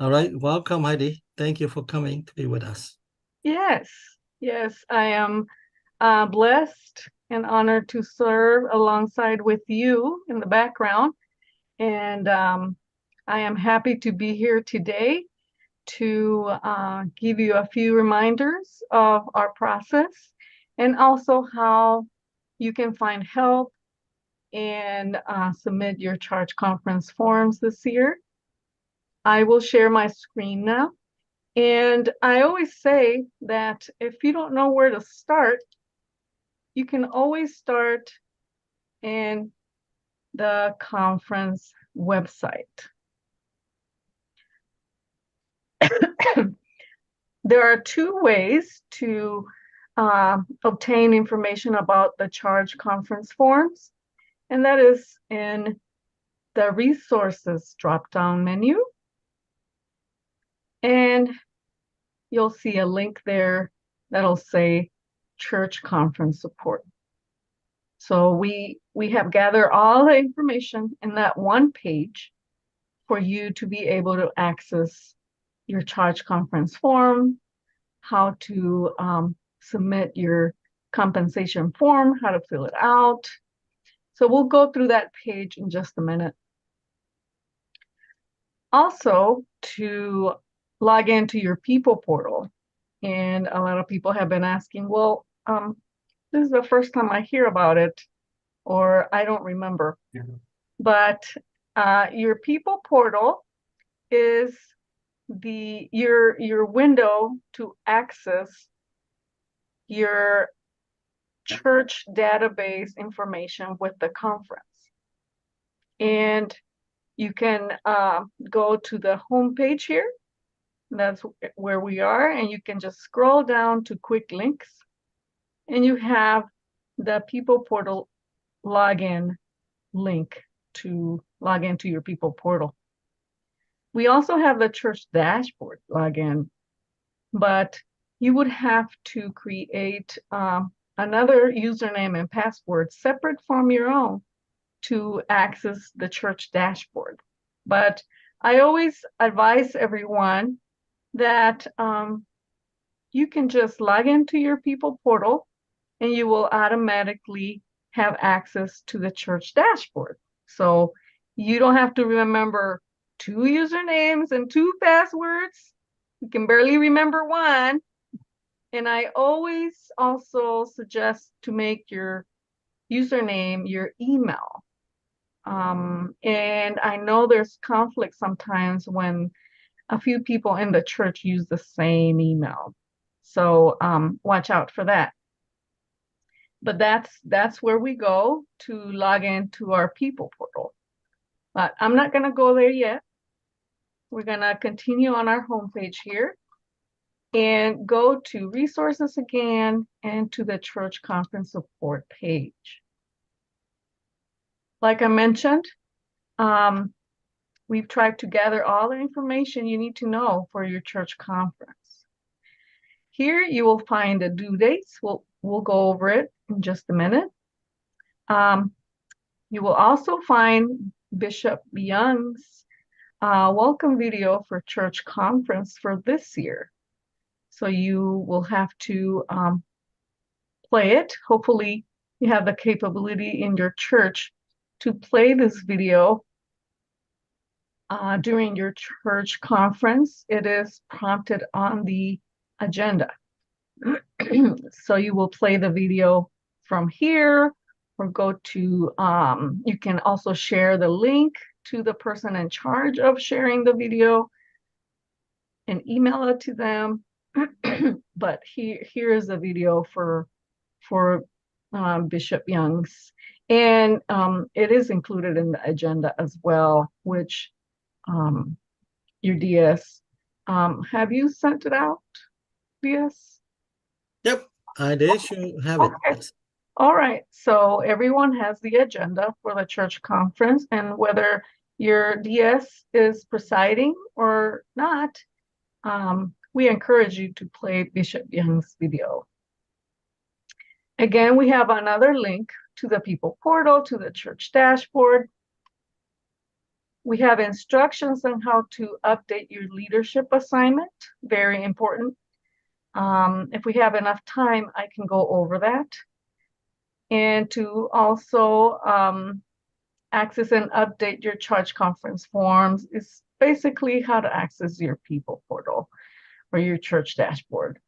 All right, welcome, Heidi. Thank you for coming to be with us. Yes, yes, I am blessed and honored to serve alongside with you in the background. And I am happy to be here today to give you a few reminders of our process and also how you can find help and submit your charge conference forms this year. I will share my screen now. And I always say that if you don't know where to start, you can always start in the conference website. There are two ways to obtain information about the charge conference forms, and that is in the resources drop-down menu. And you'll see a link there that'll say church conference support. So we have gathered all the information in that one page for you to be able to access your charge conference form, how to submit your compensation form, how to fill it out. So we'll go through that page in just a minute. Also, to log into your people portal. And a lot of people have been asking, well, this is the first time I hear about it, or I don't remember. Yeah. But your people portal is your window to access your church database information with the conference. And you can go to the home page here. That's where we are. And you can just scroll down to quick links. And you have the people portal login link to log into your people portal. We also have the church dashboard login, but you would have to create another username and password separate from your own to access the church dashboard. But I always advise everyone that you can just log into your people portal and you will automatically have access to the church dashboard. So you don't have to remember 2 usernames and 2 passwords. You can barely remember one. And I always also suggest to make your username your email. And I know there's conflict sometimes when a few people in the church use the same email. So watch out for that. But that's where we go to log into our people portal. But I'm not going to go there yet. We're going to continue on our homepage here and go to resources again and to the church conference support page. Like I mentioned, we've tried to gather all the information you need to know for your church conference. Here you will find the due dates. We'll go over it in just a minute. You will also find Bishop Young's welcome video for church conference for this year. So you will have to play it. Hopefully you have the capability in your church to play this video during your church conference. It is prompted on the agenda. So you will play the video from here or go to, you can also share the link to the person in charge of sharing the video and email it to them. But here is the video for Bishop Young's, and it is included in the agenda as well, which your DS, have you sent it out, DS? Yep, I did. You have it. Okay. Yes. All right. So everyone has the agenda for the church conference, and whether your DS is presiding or not, we encourage you to play Bishop Young's video. Again, we have another link to the people portal, to the church dashboard. We have instructions on how to update your leadership assignment, very important. If we have enough time, I can go over that. And to also access and update your charge conference forms is basically how to access your people portal or your church dashboard.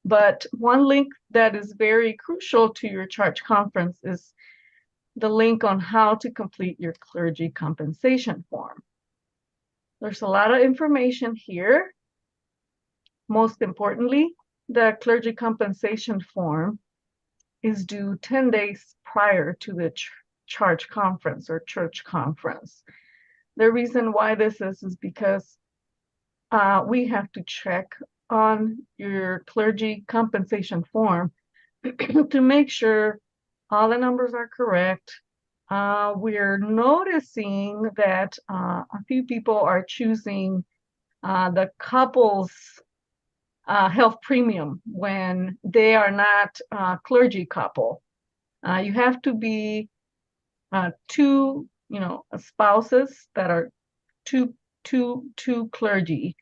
But one link that is very crucial to your church conference is the link on how to complete your clergy compensation form. There's a lot of information here. Most importantly, the clergy compensation form is due 10 days prior to the church conference or church conference. The reason why this is because we have to check on your clergy compensation form to make sure all the numbers are correct. We're noticing that a few people are choosing the couple's health premium when they are not a clergy couple. You have to be two, spouses that are two clergy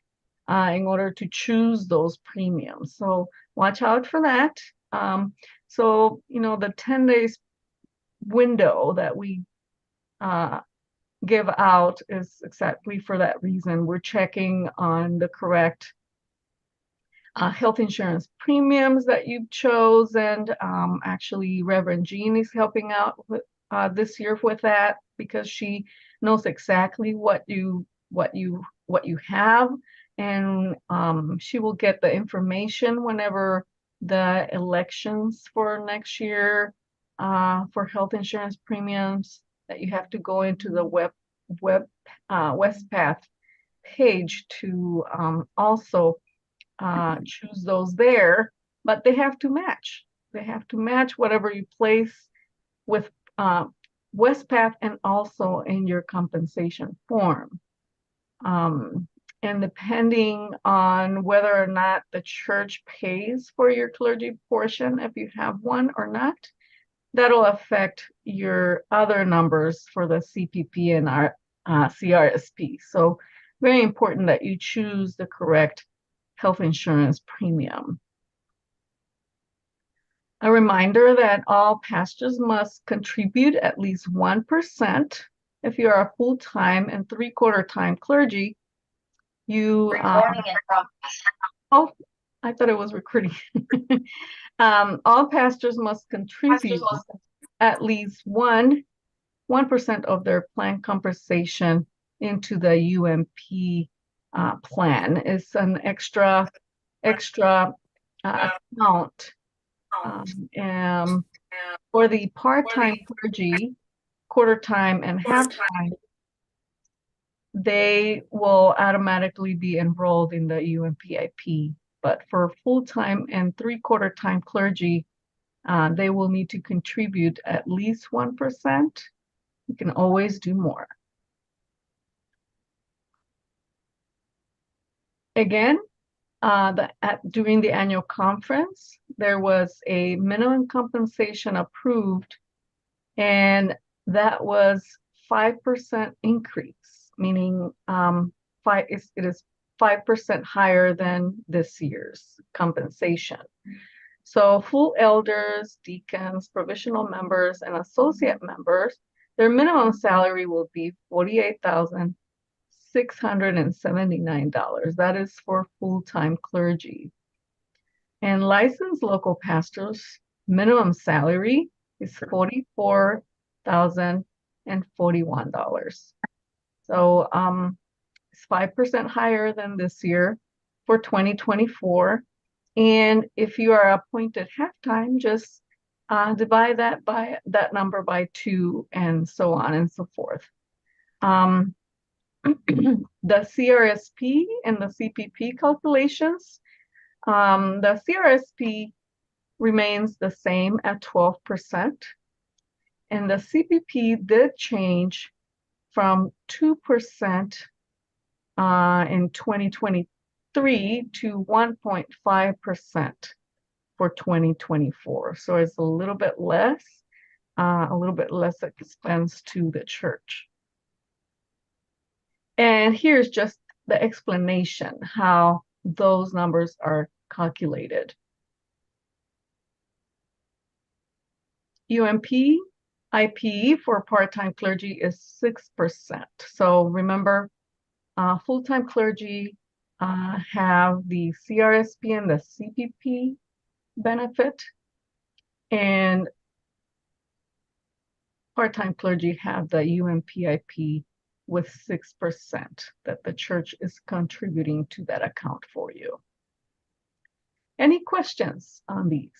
in order to choose those premiums. So watch out for that. So, the 10 days window that we give out is exactly for that reason. We're checking on the correct health insurance premiums that you've chosen. Actually, Reverend Jean is helping out with this year with that because she knows exactly what you have, and she will get the information whenever the elections for next year for health insurance premiums that you have to go into the WestPath page to also choose those there, but they have to match. They have to match whatever you place with WestPath and also in your compensation form. And depending on whether or not the church pays for your clergy portion, if you have one or not, that'll affect your other numbers for the CPP and our CRSP. So very important that you choose the correct health insurance premium. A reminder that all pastors must contribute at least 1%. If you are a full-time and three-quarter time clergy, you oh, I thought it was recruiting. All pastors must contribute at least 1% of their planned compensation into the UMP plan. It's an extra account. For the part-time clergy, quarter-time and half-time, they will automatically be enrolled in the UMPIP. But for full-time and three-quarter time clergy, they will need to contribute at least 1%. You can always do more. Again, during the annual conference, there was a minimum compensation approved, and that was 5% increase, meaning it is 5% higher than this year's compensation. So full elders, deacons, provisional members, and associate members, their minimum salary will be $48,679. That is for full-time clergy. And licensed local pastors' minimum salary is $44,041. So it's 5% higher than this year for 2024. And if you are appointed half-time, just divide that number by 2 and so on and so forth. The CRSP and the CPP calculations, the CRSP remains the same at 12%, and the CPP did change from 2% in 2023 to 1.5% for 2024. So it's a little bit less expense to the church. And here's just the explanation how those numbers are calculated. UMP IP for part-time clergy is 6%. So remember, full-time clergy have the CRSP and the CPP benefit, and part-time clergy have the UMPIP with 6% that the church is contributing to that account for you. Any questions on these?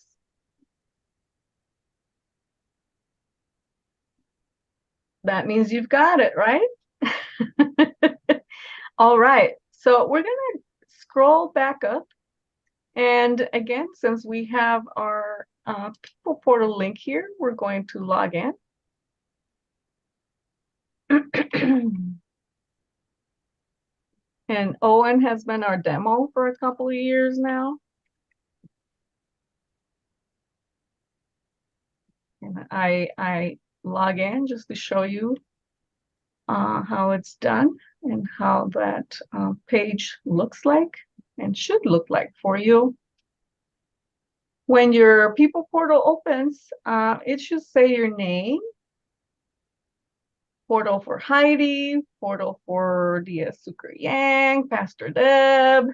That means you've got it, right? All right, so we're going to scroll back up. And again, since we have our people portal link here, we're going to log in. And Owen has been our demo for a couple of years now. And I log in just to show you how it's done and how that page looks like and should look like for you. When your people portal opens, it should say your name, portal for Heidi, portal for Dia Sucre Yang, Pastor Deb.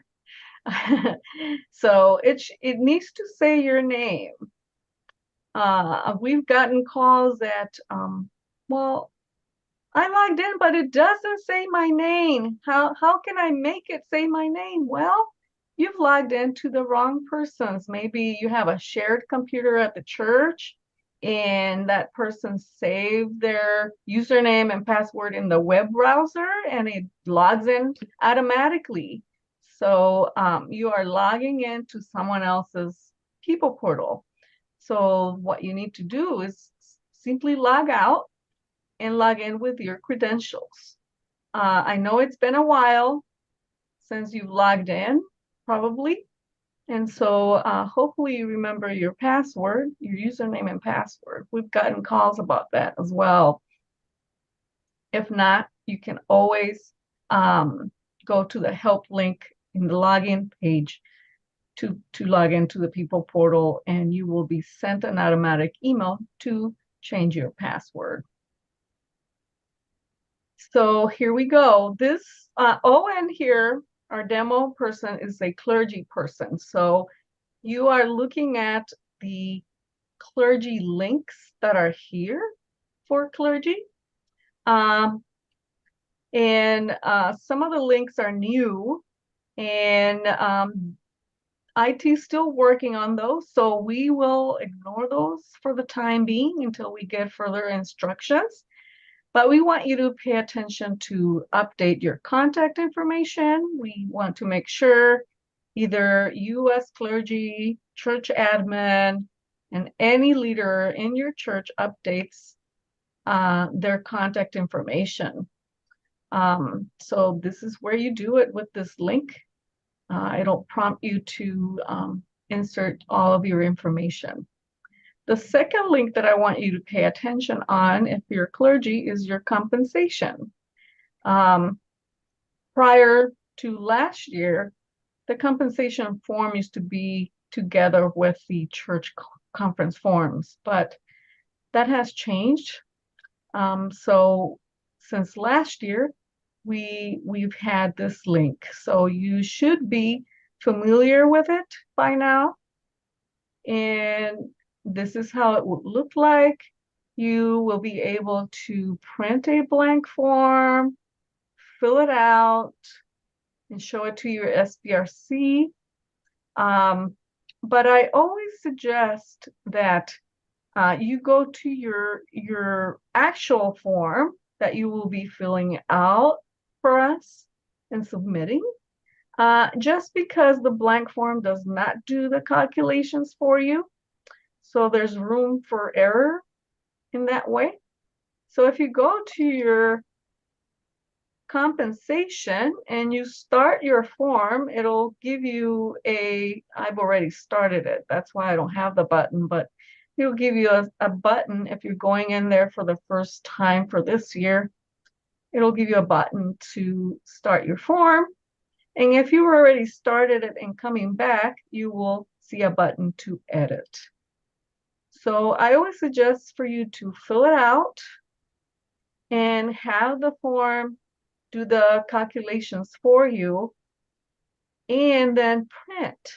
So it needs to say your name. We've gotten calls that, well, I logged in, but it doesn't say my name. How can I make it say my name? Well, you've logged into the wrong persons. Maybe you have a shared computer at the church and that person saved their username and password in the web browser and it logs in automatically. So you are logging into someone else's people portal. So what you need to do is simply log out and log in with your credentials. I know it's been a while since you've logged in, probably. And so hopefully you remember your password, your username and password. We've gotten calls about that as well. If not, you can always go to the help link in the login page to log into the people portal, and you will be sent an automatic email to change your password. So here we go. This Owen here, our demo person, is a clergy person. So you are looking at the clergy links that are here for clergy. And some of the links are new, and IT is still working on those. So we will ignore those for the time being until we get further instructions. But we want you to pay attention to update your contact information. We want to make sure either you as clergy, church admin, and any leader in your church updates their contact information. So this is where you do it with this link. It'll prompt you to insert all of your information. The second link that I want you to pay attention on if you're clergy is your compensation. Prior to last year, the compensation form used to be together with the church conference forms, but that has changed. So since last year, we've had this link. So you should be familiar with it by now. And this is how it would look like. You will be able to print a blank form, fill it out, and show it to your SBRC. But I always suggest that you go to your actual form that you will be filling out for us and submitting. Just because the blank form does not do the calculations for you. So there's room for error in that way. So if you go to your compensation and you start your form, it'll give you I've already started it. That's why I don't have the button, but it'll give you a button if you're going in there for the first time for this year. it'll give you a button to start your form. And if you already started it and coming back, you will see a button to edit. So I always suggest for you to fill it out and have the form do the calculations for you and then print.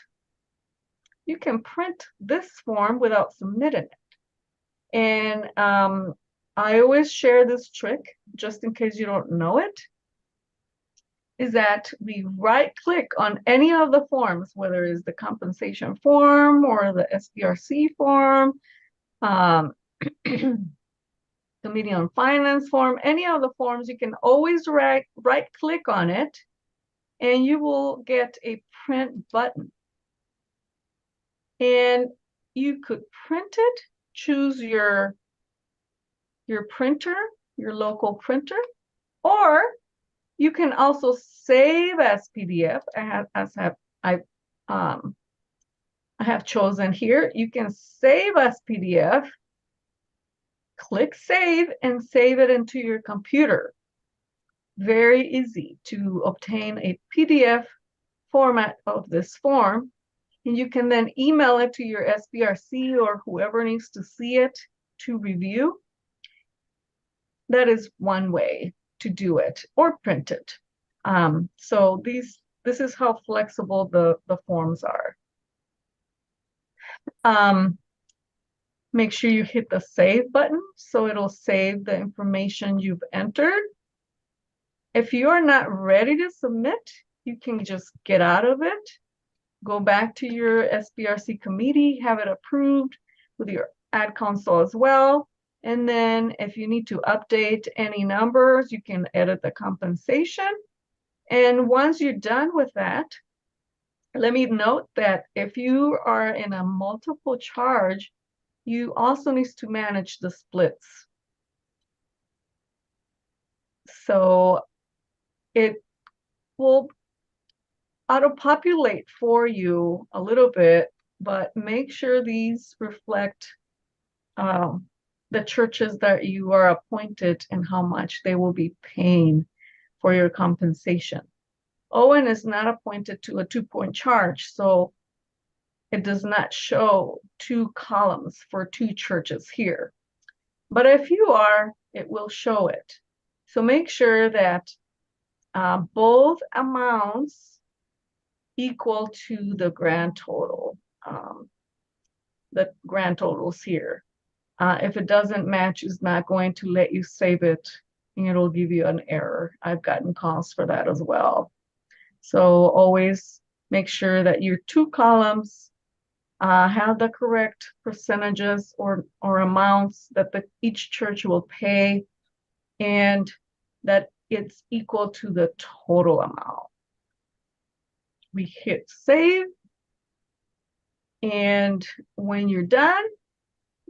You can print this form without submitting it. And I always share this trick, just in case you don't know it, is that we right click on any of the forms, whether it's the compensation form or the SBRC form, Committee on Finance form, any of the forms, you can always right click on it and you will get a print button. And you could print it, choose your printer, your local printer, or you can also save as PDF. I have chosen here. You can save as PDF. Click save and save it into your computer. Very easy to obtain a PDF format of this form. And you can then email it to your SBRC or whoever needs to see it to review. That is one way to do it, or print it. So this is how flexible the forms are. Make sure you hit the save button so it'll save the information you've entered. If you're not ready to submit, you can just get out of it, go back to your SBRC committee, have it approved with your ad console as well. And then if you need to update any numbers, you can edit the compensation. And once you're done with that, let me note that if you are in a multiple charge, you also need to manage the splits. So it will auto-populate for you a little bit, but make sure these reflect the churches that you are appointed and how much they will be paying for your compensation. Owen is not appointed to a 2-point charge, so it does not show 2 columns for 2 churches here. But if you are, it will show it. So make sure that both amounts equal to the grand total, the grand totals here. If it doesn't match, it's not going to let you save it, and it'll give you an error. I've gotten calls for that as well. So always make sure that your 2 columns have the correct percentages or amounts that each church will pay, and that it's equal to the total amount. We hit save, and when you're done,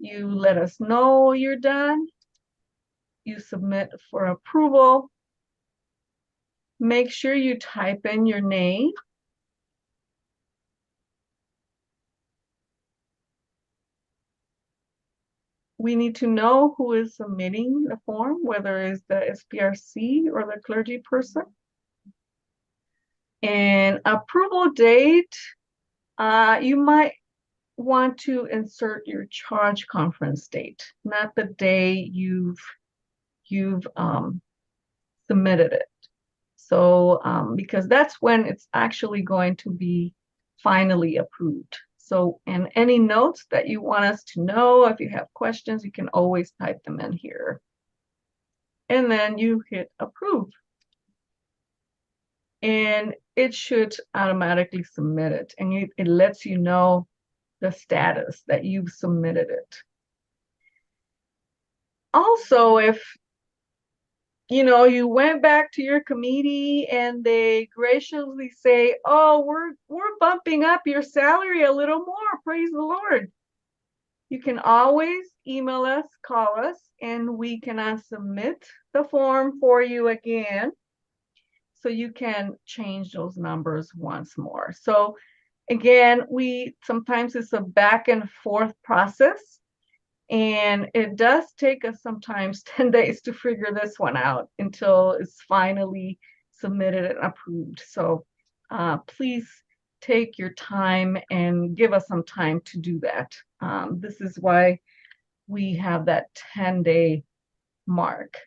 you let us know you're done. You submit for approval. Make sure you type in your name. We need to know who is submitting the form, whether it's the SBRC or the clergy person. And approval date, you might want to insert your charge conference date, not the day you've submitted it. So because that's when it's actually going to be finally approved. So, and any notes that you want us to know, if you have questions, you can always type them in here. And then you hit approve. And it should automatically submit it. And it lets you know the status that you've submitted it. Also, if you went back to your committee and they graciously say, oh, we're bumping up your salary a little more, praise the Lord. You can always email us, call us, and we can submit the form for you again, so you can change those numbers once more. So again, sometimes it's a back and forth process. And it does take us sometimes 10 days to figure this one out until it's finally submitted and approved. So please take your time and give us some time to do that. This is why we have that 10-day mark.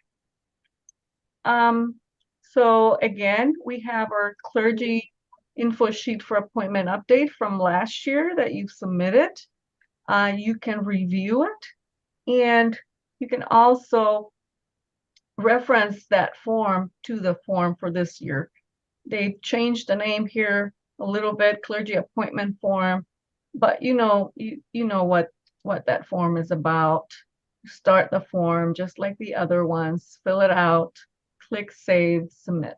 So again, we have our clergy info sheet for appointment update from last year that you've submitted. You can review it, and you can also reference that form to the form for this year. They changed the name here a little bit, clergy appointment form, but you know what that form is about. Start the form just like the other ones, fill it out, click save, submit.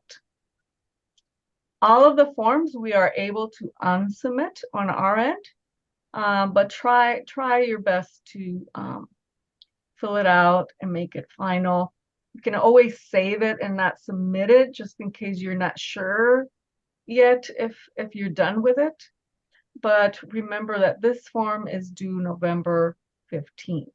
All of the forms we are able to unsubmit on our end, but try your best to fill it out and make it final. You can always save it and not submit it just in case you're not sure yet if you're done with it. But remember that this form is due November 15th.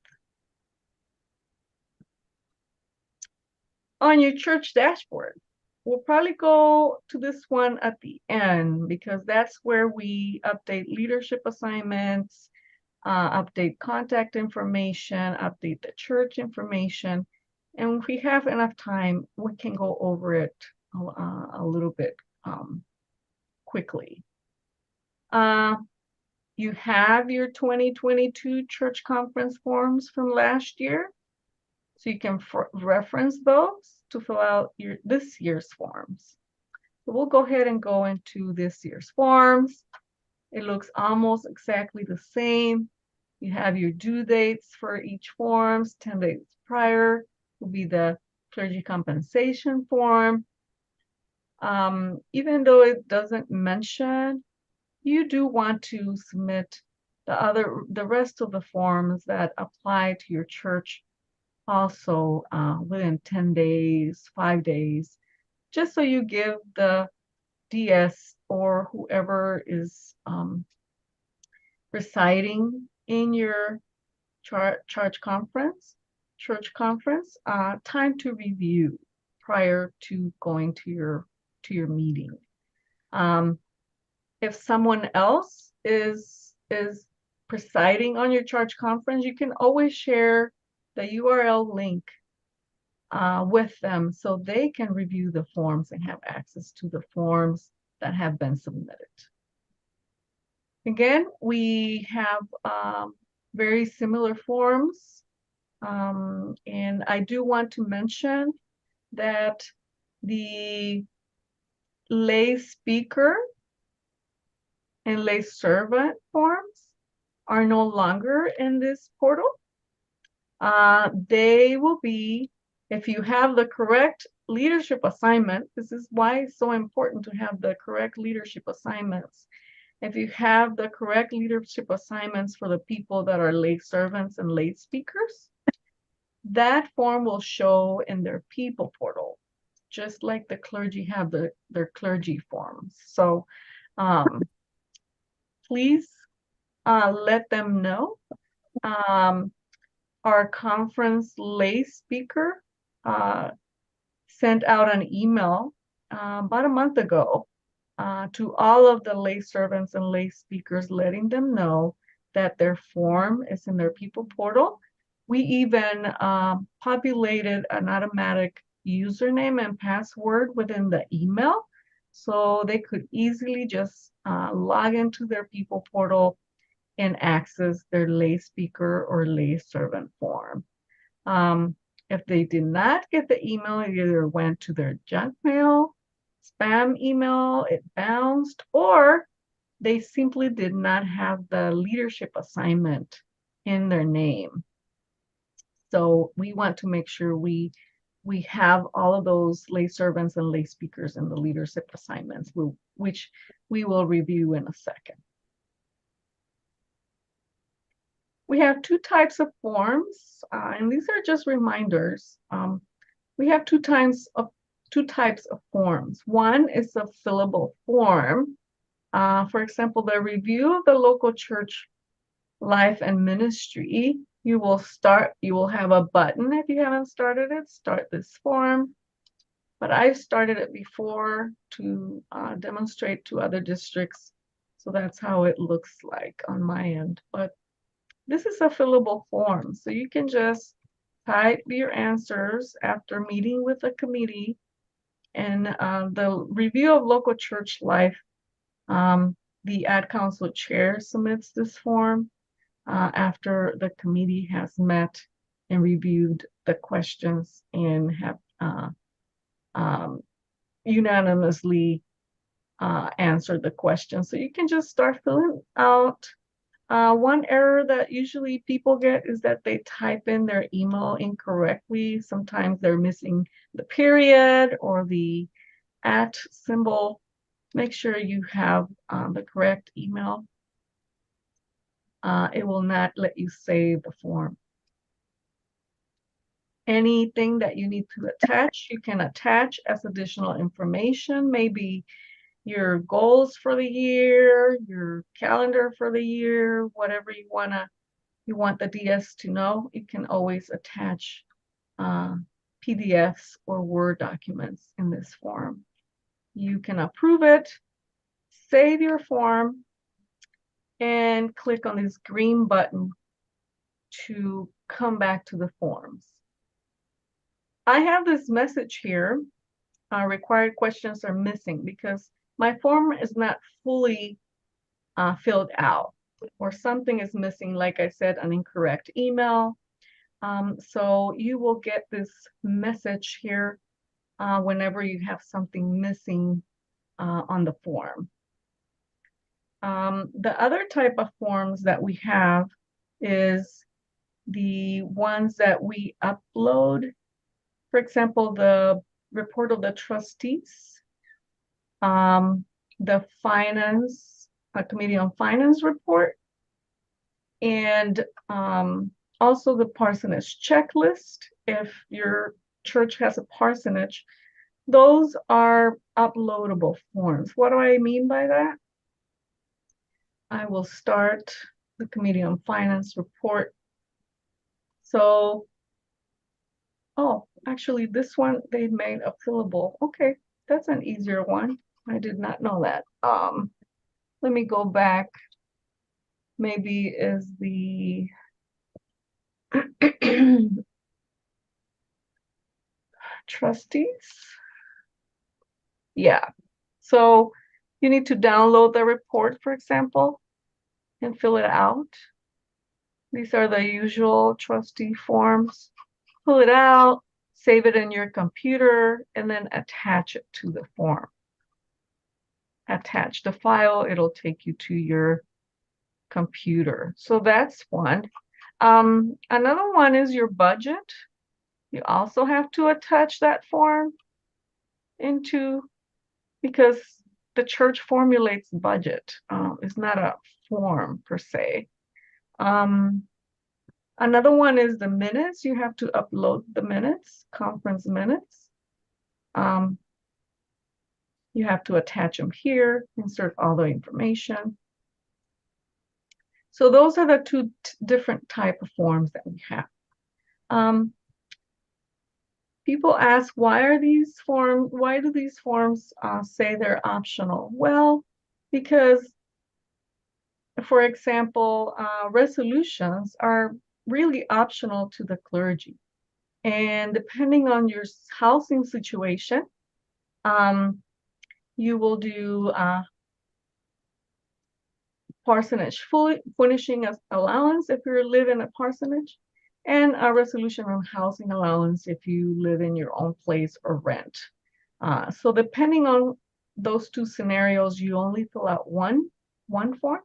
On your church dashboard, we'll probably go to this one at the end because that's where we update leadership assignments, update contact information, update the church information. And if we have enough time, we can go over it a little bit quickly. You have your 2022 church conference forms from last year. So you can reference those to fill out this year's forms. So we'll go ahead and go into this year's forms. It looks almost exactly the same. You have your due dates for each forms. 10 days prior will be the clergy compensation form. Even though it doesn't mention, you do want to submit the rest of the forms that apply to your church also within 10 days, 5 days, just so you give the DS or whoever is residing in your church conference, time to review prior to going to your meeting. If someone else is presiding on your church conference, you can always share the URL link with them so they can review the forms and have access to the forms that have been submitted. Again, we have very similar forms, and I do want to mention that the lay speaker and lay servant forms are no longer in this portal. They will be, if you have the correct leadership assignment, this is why it's so important to have the correct leadership assignments. If you have the correct leadership assignments for the people that are lay servants and lay speakers, that form will show in their people portal, just like the clergy have their clergy forms. So please let them know. Our conference lay speaker sent out an email about a month ago to all of the lay servants and lay speakers, letting them know that their form is in their people portal. We even populated an automatic username and password within the email, so they could easily just log into their people portal and access their lay speaker or lay servant form. If they did not get the email, it either went to their junk mail, spam email, it bounced, or they simply did not have the leadership assignment in their name. So we want to make sure we have all of those lay servants and lay speakers in the leadership assignments, which we will review in a second. We have two types of forms, and these are just reminders. We have two types of forms. One is a fillable form. For example, the review of the local church life and ministry you will have a button if you haven't started it, start this form. But I started it before to demonstrate to other districts. So that's how it looks like on my end. But this is a fillable form. So you can just type your answers after meeting with a committee. And the review of local church life, the ad council chair submits this form after the committee has met and reviewed the questions and have um, unanimously answered the question. So you can just start filling out. One error that usually people get is that they type in their email incorrectly. Sometimes they're missing the period or the @ symbol. Make sure you have the correct email. It will not let you save the form. Anything that you need to attach, you can attach as additional information, maybe your goals for the year, your calendar for the year, whatever you want the DS to know. You can always attach PDFs or Word documents in this form. You can approve it, save your form, and click on this green button to come back to the forms. I have this message here, required questions are missing, because my form is not fully filled out, or something is missing, like I said, an incorrect email. So you will get this message here whenever you have something missing on the form. The other type of forms that we have is the ones that we upload. For example, the report of the trustees, the Committee on Finance report, and also the parsonage checklist. If your church has a parsonage, those are uploadable forms. What do I mean by that? I will start the Committee on Finance report. So, oh, actually this one they made a fillable. Okay, that's an easier one. I did not know that. Let me go back. Maybe is the trustees. Yeah. So you need to download the report, for example, and fill it out. These are the usual trustee forms. Fill it out, save it in your computer, and then attach it to the form. Attach the file, it'll take you to your computer. So that's one. Another one is your budget. You also have to attach that form into, because the church formulates budget. It's not a form per se. Another one is the minutes. You have to upload the minutes, conference minutes. You have to attach them here, insert all the information. So those are the two different type of forms that we have. People ask, why do these forms say they're optional? Well, because, for example, resolutions are really optional to the clergy. And depending on your housing situation, you will do parsonage furnishing allowance if you live in a parsonage, and a resolution on housing allowance if you live in your own place or rent. So depending on those two scenarios, you only fill out one form.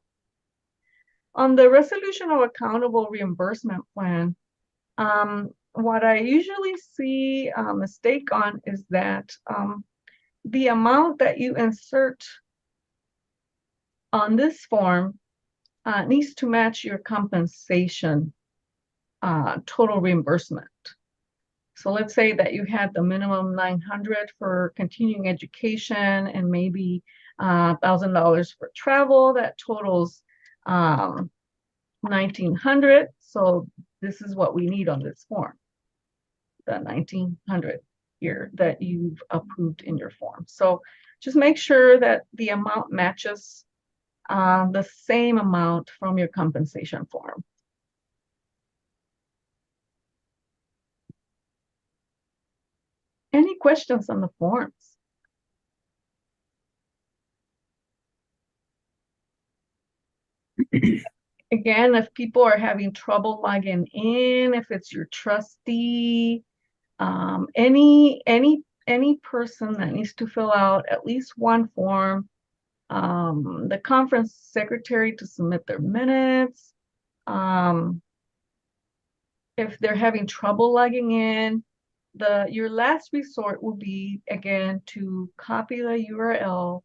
On the resolution of accountable reimbursement plan, what I usually see a mistake on is that the amount that you insert on this form needs to match your compensation total reimbursement. So let's say that you had the minimum 900 for continuing education and maybe $1,000 for travel. That totals 1,900. So this is what we need on this form, the 1900 here that you've approved in your form. So just make sure that the amount matches the same amount from your compensation form. Any questions on the forms? Again, if people are having trouble logging in, if it's your trustee, any person that needs to fill out at least one form, the conference secretary to submit their minutes, if they're having trouble logging in, your last resort will be, again, to copy the URL,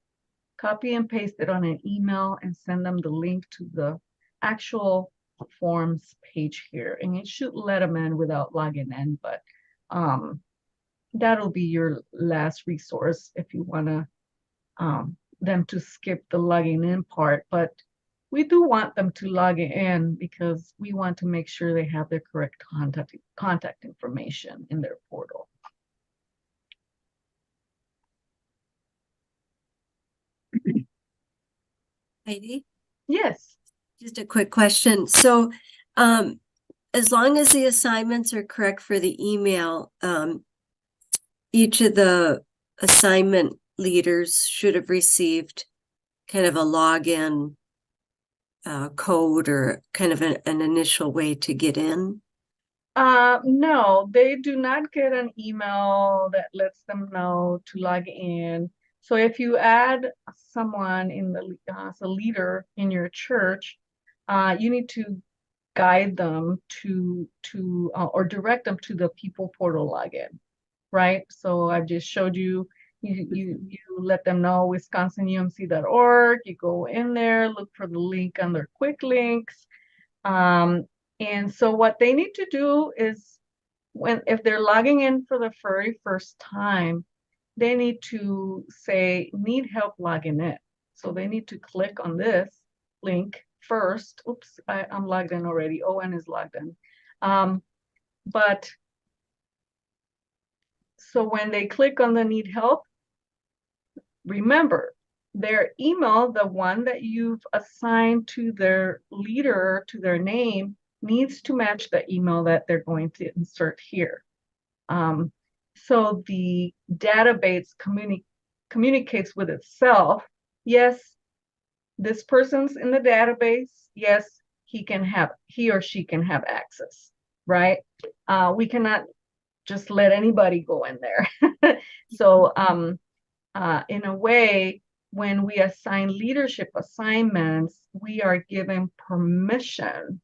copy and paste it on an email, and send them the link to the actual forms page here. And it should let them in without logging in, but that'll be your last resource if you want to them to skip the logging in part. But we do want them to log in because we want to make sure they have their correct contact information in their portal. Heidi, Yes. just a quick question. So, as long as the assignments are correct for the email, each of the assignment leaders should have received kind of a login code or kind of an initial way to get in. No, they do not get an email that lets them know to log in. So if you add someone in the as a leader in your church, you need to guide them to or direct them to the people portal login, right? So I've just showed you. You let them know wisconsinumc.org. You go in there, look for the link under quick links. And so what they need to do is if they're logging in for the very first time, they need to say, need help logging in. So they need to click on this link first. Oops, I'm logged in already. Owen is logged in. But so when they click on the need help, remember, their email, the one that you've assigned to their leader, to their name, needs to match the email that they're going to insert here. So the database communicates with itself. Yes, this person's in the database. Yes, he or she can have access, right? We cannot just let anybody go in there. So in a way, when we assign leadership assignments, we are giving permission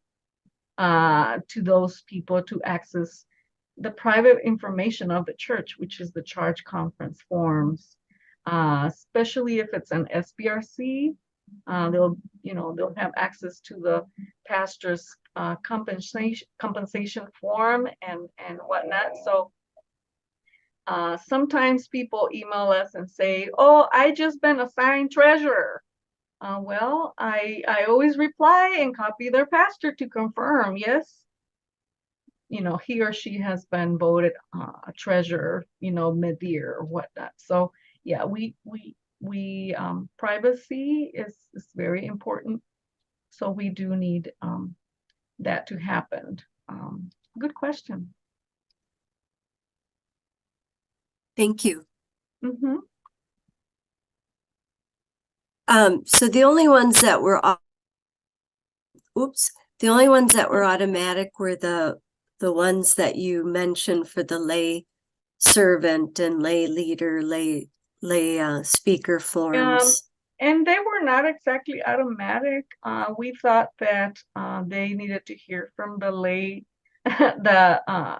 to those people to access the private information of the church, which is the charge conference forms, especially if it's an SBRC. They'll have access to the pastor's compensation form and whatnot. So sometimes people email us and say, "Oh, I just been assigned treasurer." Well, I always reply and copy their pastor to confirm, yes, he or she has been voted a treasurer, mid-year or whatnot. So yeah, we privacy is very important. So we do need that to happen. Good question. Thank you. Mm-hmm. So the only ones that were automatic were the ones that you mentioned for the lay servant and lay leader, lay speaker forms. And they were not exactly automatic. We thought that they needed to hear from the lay the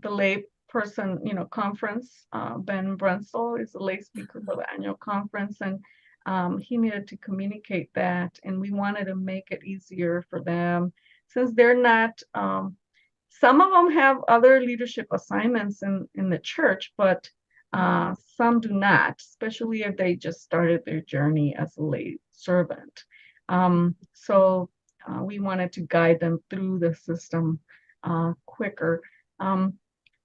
lay person, conference. Ben Brunsell is the lay speaker for the annual conference, and he needed to communicate that, and we wanted to make it easier for them since they're not. Some of them have other leadership assignments in the church, but some do not, especially if they just started their journey as a lay servant. So we wanted to guide them through the system quicker.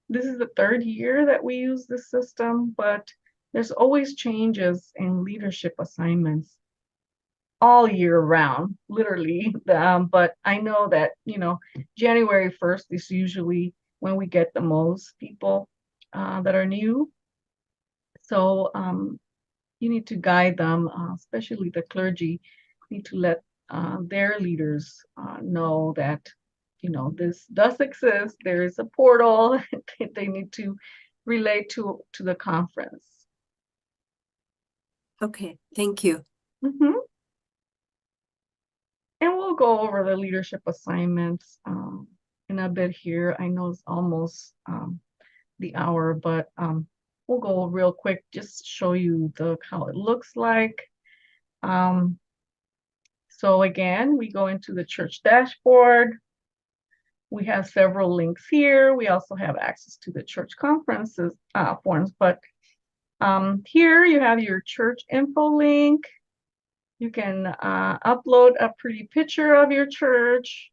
This is the third year that we use this system, but there's always changes in leadership assignments all year round, literally. But I know that, January 1st is usually when we get the most people that are new. So you need to guide them, especially the clergy, need to let their leaders know that, this does exist. There is a portal. They need to relate to the conference. Okay, thank you. Mm-hmm. And we'll go over the leadership assignments in a bit here. I know it's almost the hour, but we'll go real quick, just show you how it looks like. So again, we go into the church dashboard. We have several links here. We also have access to the church conferences forms, but here you have your church info link. You can upload a pretty picture of your church.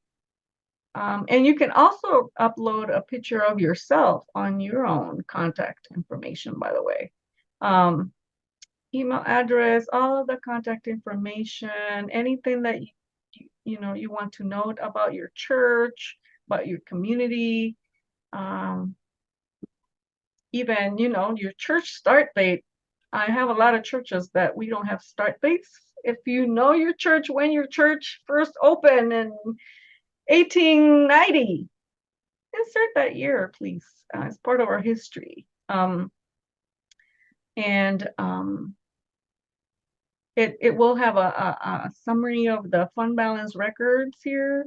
And you can also upload a picture of yourself on your own contact information, by the way. Email address, all of the contact information, anything that you want to note about your church, about your community, even your church start date. I have a lot of churches that we don't have start dates. If you know your church, when your church first opened in 1890, insert that year, please, as part of our history. It will have a summary of the fund balance records here.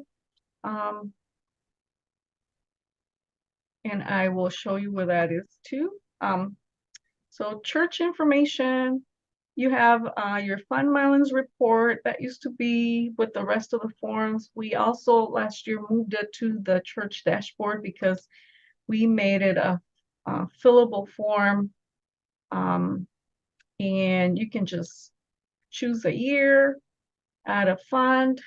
And I will show you where that is too. So church information, you have your fund balance report that used to be with the rest of the forms. We also last year moved it to the church dashboard because we made it a fillable form. And you can just choose a year, add a fund,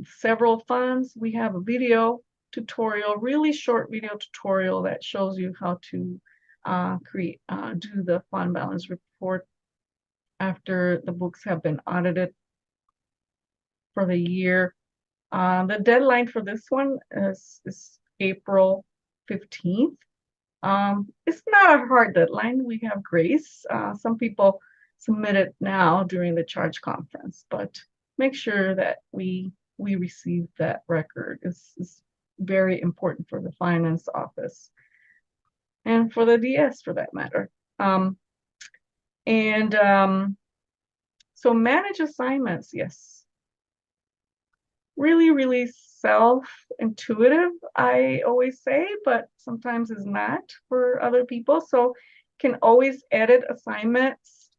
several funds. We have a video tutorial, really short video tutorial that shows you how to do the fund balance report after the books have been audited for the year. The deadline for this one is April 15th. It's not a hard deadline. We have grace. Some people submit it now during the charge conference, but make sure that we receive that record. It's very important for the finance office and for the DS for that matter. So manage assignments, yes. Really, really self-intuitive, I always say, but sometimes is not for other people. So can always edit assignments.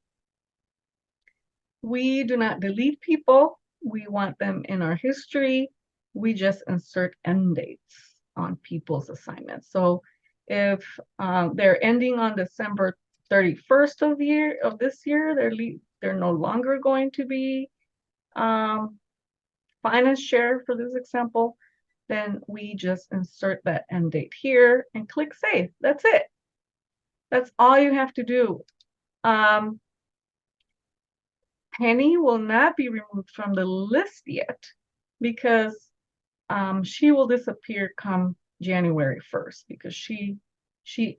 We do not delete people. We want them in our history. We just insert end dates on people's assignments. So if they're ending on December 31st of this year, they're no longer going to be finance chair for this example, then we just insert that end date here and click save. That's it. That's all you have to do. Penny will not be removed from the list yet because she will disappear come January 1st because she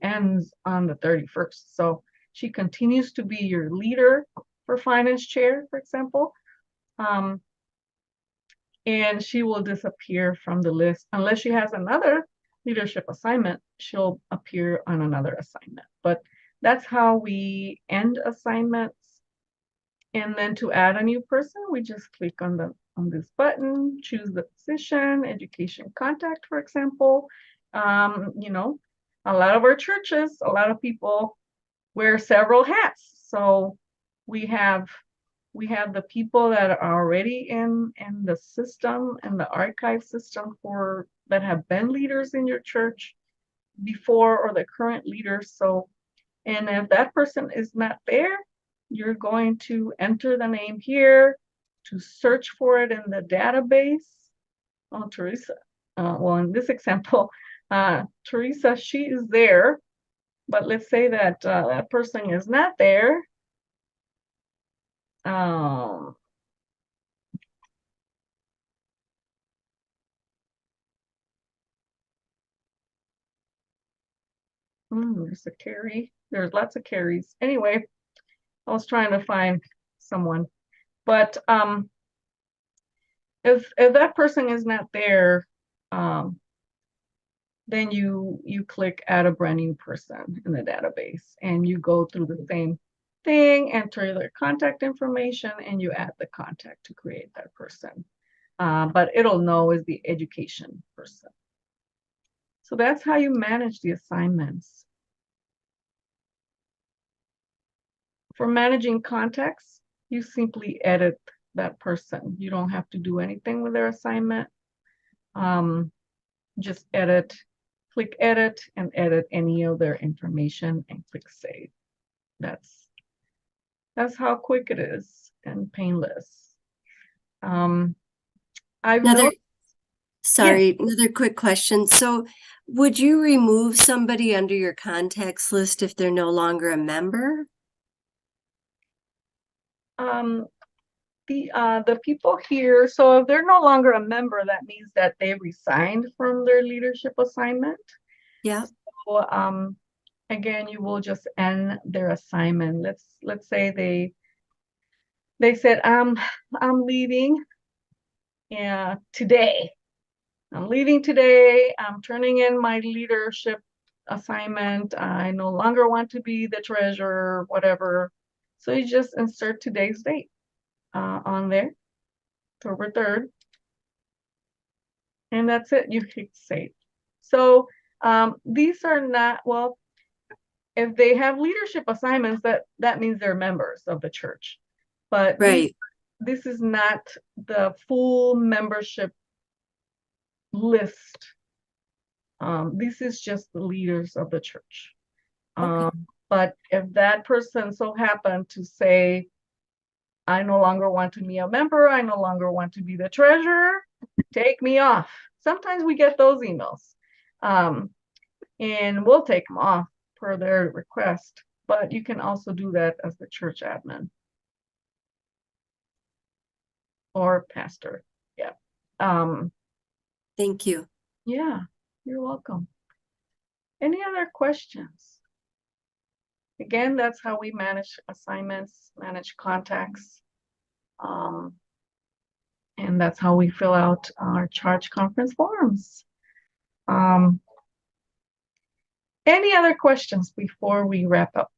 ends on the 31st. So she continues to be your leader for finance chair, for example. And she will disappear from the list unless she has another leadership assignment. She'll appear on another assignment. But that's how we end assignments. And then to add a new person, we just click on this button, choose the position, education contact, for example. A lot of our churches, a lot of people wear several hats. So we have the people that are already in the system and the archive system that have been leaders in your church before or the current leaders. So, and if that person is not there, you're going to enter the name here to search for it in the database. Oh, Teresa, well, in this example, Teresa, she is there, but let's say that that person is not there. There's a Carrie. There's lots of Carries. Anyway, I was trying to find someone, but if that person is not there, then you click add a brand new person in the database, and you go through the same thing, enter their contact information, and you add the contact to create that person. But it'll know is the education person. So that's how you manage the assignments. For managing contacts, you simply edit that person. You don't have to do anything with their assignment. Just edit, click edit, and edit any of their information and click save. That's how quick it is and painless. Another quick question. So would you remove somebody under your contacts list if they're no longer a member? The people here, so if they're no longer a member, that means that they resigned from their leadership assignment. Yeah. So again, you will just end their assignment. Let's say they said, I'm leaving today. I'm leaving today. I'm turning in my leadership assignment. I no longer want to be the treasurer, whatever. So you just insert today's date on there, October 3rd. And that's it. You click save. So these are not, well, if they have leadership assignments, that means they're members of the church. But right. This is not the full membership list. This is just the leaders of the church. Okay. But if that person so happened to say, I no longer want to be a member, I no longer want to be the treasurer, take me off. Sometimes we get those emails. And we'll take them off per their request, but you can also do that as the church admin or pastor. Yeah. Thank you. Yeah, you're welcome. Any other questions? Again, that's how we manage assignments, manage contacts. And that's how we fill out our charge conference forms. Any other questions before we wrap up?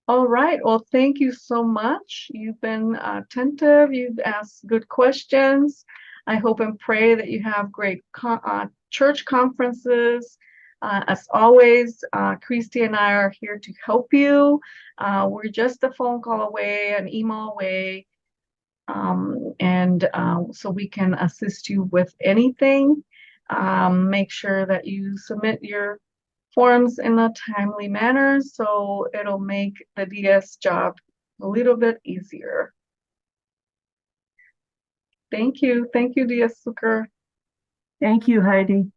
All right, well, thank you so much. You've been attentive, you've asked good questions. I hope and pray that you have great church conferences. As always, Christy and I are here to help you. We're just a phone call away, an email away, so we can assist you with anything. Make sure that you submit your forms in a timely manner, so it'll make the DS job a little bit easier. Thank you. Thank you, DS Zucker. Thank you, Heidi.